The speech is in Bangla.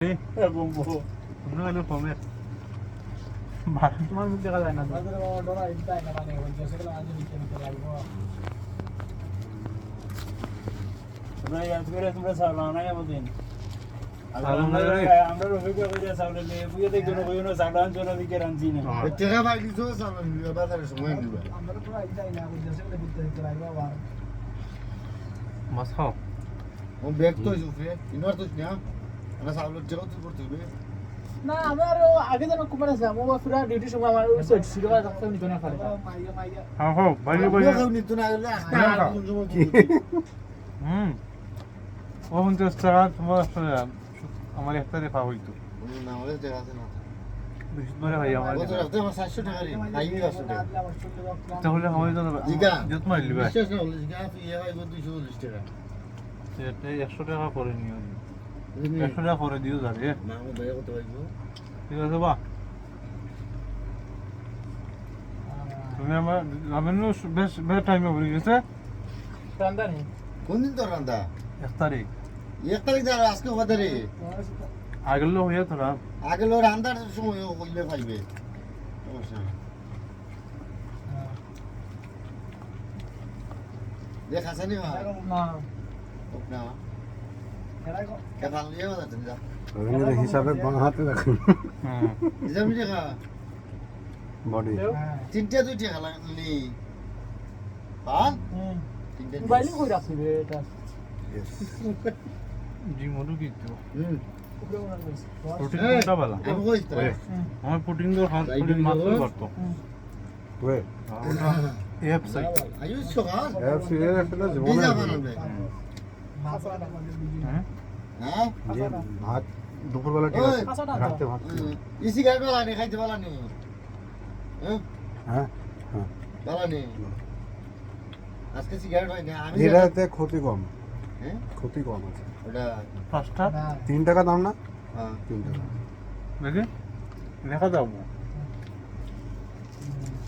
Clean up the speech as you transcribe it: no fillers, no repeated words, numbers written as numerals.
তোমার মুখ দেখা যায় না তোমরা চাউল আনা কেমন দিন আমরা রফিকা কইরা চাউল নিয়ে বুয়ে দেখো না কইনো চাউল আনছো না বিকে রানছি না টাকা পাই দিছো চাউল নিয়ে বাজারে সময় নিবা আমরা পুরো আইতাই না বুঝছে সেটা দিতে দিতে লাগবে আবার মাছ খাও ও ব্যাগ তো ইউফে ইনওয়ার তো না আমরা চাউলের জায়গা তো করতে হবে না আমার আগে যেন কুমার আছে ও পুরো ডিউটি সময় আমার ওই সেট ছিল আর তখন নিতো না পারে হ্যাঁ হ্যাঁ বাইরে বাইরে কেউ নিত না গেলে ও 50 টাকা তোমার আমার একটা দেখা হইতো না আমাদের জায়গা আছে না বেশি ধরে ভাই আমার কত রাখতে আমার 700 টাকা রে খাইনি 700 টাকা তাহলে আমার জন্য জিগা যত মারলি ভাই বিশ্বাস না হলে জিগা ইয়ে ভাই 240 টাকা এটা 100 টাকা করে নিও 100 টাকা করে দিও যাবে না ও ভাই কত পাইবো ঠিক আছে বা তুমি আমার আমি বেশ বেশ টাইমে ভরে গেছে রান্দানি কোন দিন তো রান্দা 1 তারিখ 1 তারিখ ধরে আজকে কত রে আগের লোক হইয়া তোরা আগে লো রান্দার সময় কইলে পাইবে সমস্যা দেখা জানি না না কেমন লিয়ে বাজার তুমি যা রবীন্দ্র হিসাবে বাঁ হাতে রাখুন হুম হিসাব নি টাকা বডি তিনটা দুই টাকা লাগলি হ্যাঁ তিনটা মোবাইল কই রাখছি রে এটা জি মধু কিন্তু হুম প্রোটিন কোনটা ভালো আমি কইছ তো আমার প্রোটিন তো হাত প্রোটিন মাত্র করতো ওয়ে এফ সাই আয়ুষ সকাল এফ সি এর ফেলে জীবনে বিজা বানাবে হ্যাঁ হ্যাঁ যে ভাত দুপুরবেলা ঠিক আছে রাতে ভাত ইসি গাড়ি বালা নি খাইতে বালা নি হ্যাঁ হ্যাঁ হ্যাঁ বালা নি আজকে সিগারেট হয় না আমি এটাতে ক্ষতি কম হ্যাঁ ক্ষতি কম আছে ওটা পাঁচটা 3 টাকা দাম না হ্যাঁ 3 টাকা দেখে দেখা যাবো